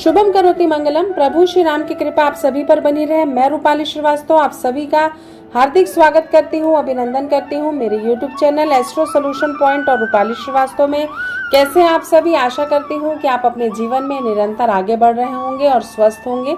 शुभम करोति मंगलम। प्रभु श्री राम की कृपा आप सभी पर बनी रहे। मैं रूपाली श्रीवास्तव आप सभी का हार्दिक स्वागत करती हूँ, अभिनंदन करती हूँ मेरे YouTube channel astro solution point और रूपाली श्रीवास्तव में। कैसे हैं आप सभी? आशा करती हूँ कि आप अपने जीवन में निरंतर आगे बढ़ रहे होंगे और स्वस्थ होंगे।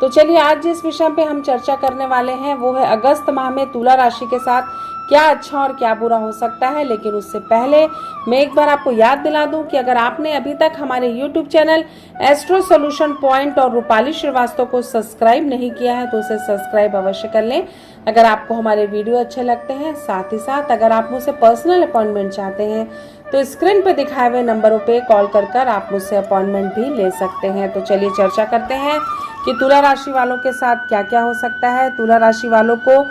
तो चलिए, आज जिस विषय पे हम चर्चा करने वाले हैं वो है अगस्त माह में तुला राशि के साथ क्या अच्छा और क्या बुरा हो सकता है। लेकिन उससे पहले मैं एक बार आपको याद दिला दूं कि अगर आपने अभी तक हमारे YouTube channel astro solution point और रूपाली श्रीवास्तव को सब्सक्राइब नहीं किया है तो उसे सब्सक्राइब अवश्य कर लें। अगर आपको हमारे वीडियो अच्छे लगते हैं, साथ ही साथ अगर आप मुझसे पर्सनल अपॉइंटमेंट चाहते हैं तो स्क्रीन पे दिखाए हुए नंबरों पे कॉल कर आप मुझसे अपॉइंटमेंट भी ले सकते हैं। तो चलिए चर्चा करते हैं कि तुला राशि वालों के साथ क्या क्या हो सकता है। तुला राशि वालों को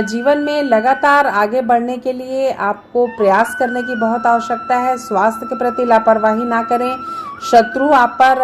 जीवन में लगातार आगे बढ़ने के लिए आपको प्रयास करने की बहुत आवश्यकता है। स्वास्थ्य के प्रति लापरवाही ना करें। शत्रु आप पर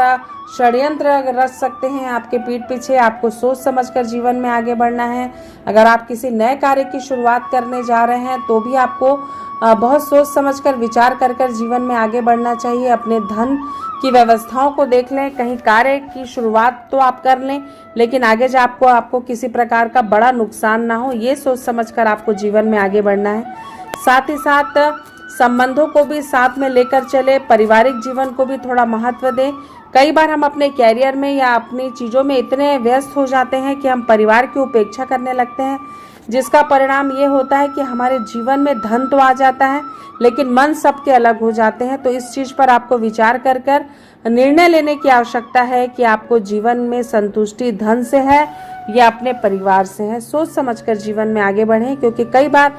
षड्यंत्र रच सकते हैं आपके पीठ पीछे। आपको सोच समझकर जीवन में आगे बढ़ना है। अगर आप किसी नए कार्य की शुरुआत करने जा रहे हैं तो भी आपको बहुत सोच समझकर विचार कर जीवन में आगे बढ़ना चाहिए। अपने धन की व्यवस्थाओं को देख लें। कहीं कार्य की शुरुआत तो आप कर लें, लेकिन आगे जा आपको किसी प्रकार का बड़ा नुकसान ना हो, ये सोच समझकर आपको जीवन में आगे बढ़ना है। साथ ही साथ संबंधों को भी साथ में लेकर चले। पारिवारिक जीवन को भी थोड़ा महत्व दें। कई बार हम अपने कैरियर में या अपनी चीज़ों में इतने व्यस्त हो जाते हैं कि हम परिवार की उपेक्षा करने लगते हैं, जिसका परिणाम ये होता है कि हमारे जीवन में धन तो आ जाता है लेकिन मन सबके अलग हो जाते हैं। तो इस चीज़ पर आपको विचार कर निर्णय लेने की आवश्यकता है कि आपको जीवन में संतुष्टि धन से है या अपने परिवार से है। सोच समझकर जीवन में आगे बढ़ें, क्योंकि कई बार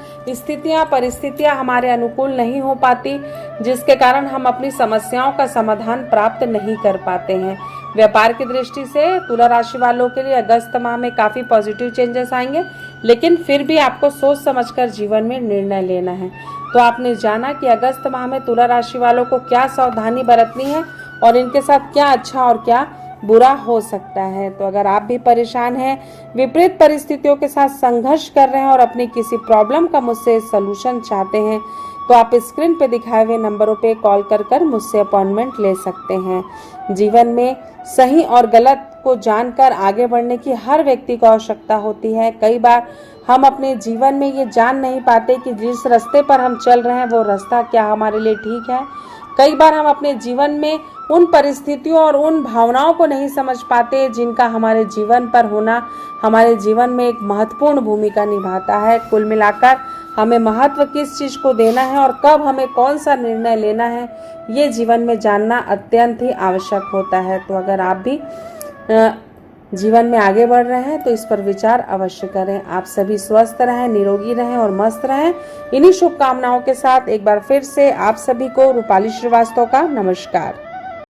परिस्थितियां हमारे अनुकूल नहीं हो पाती, जिसके कारण हम अपनी समस्याओं का समाधान प्राप्त नहीं कर पाते हैं। व्यापार की दृष्टि से तुला राशि वालों के लिए अगस्त माह में काफी पॉजिटिव चेंजेस आएंगे, लेकिन फिर भी आपको सोच समझकर जीवन में निर्णय लेना है। तो आपने जाना कि अगस्त माह में तुला राशि वालों को क्या सावधानी बरतनी है और इनके साथ क्या अच्छा और क्या बुरा हो सकता है। तो अगर आप भी परेशान हैं, विपरीत परिस्थितियों के साथ संघर्ष कर रहे हैं और अपनी किसी प्रॉब्लम का मुझसे सलूशन चाहते हैं, तो आप स्क्रीन पे दिखाए हुए नंबरों पे कॉल कर मुझसे अपॉइंटमेंट ले सकते हैं। जीवन में सही और गलत को जानकर आगे बढ़ने की हर व्यक्ति को आवश्यकता होती है। कई बार हम अपने जीवन में ये जान नहीं पाते कि जिस रास्ते पर हम चल रहे हैं वो रास्ता क्या हमारे लिए ठीक है। कई बार हम अपने जीवन में उन परिस्थितियों और उन भावनाओं को नहीं समझ पाते जिनका हमारे जीवन पर होना हमारे जीवन में एक महत्वपूर्ण भूमिका निभाता है। कुल मिलाकर हमें महत्व किस चीज़ को देना है और कब हमें कौन सा निर्णय लेना है, ये जीवन में जानना अत्यंत ही आवश्यक होता है। तो अगर आप भी जीवन में आगे बढ़ रहे हैं तो इस पर विचार अवश्य करें। आप सभी स्वस्थ रहें, निरोगी रहें और मस्त रहें। इन्हीं शुभकामनाओं के साथ एक बार फिर से आप सभी को रूपाली श्रीवास्तव का नमस्कार।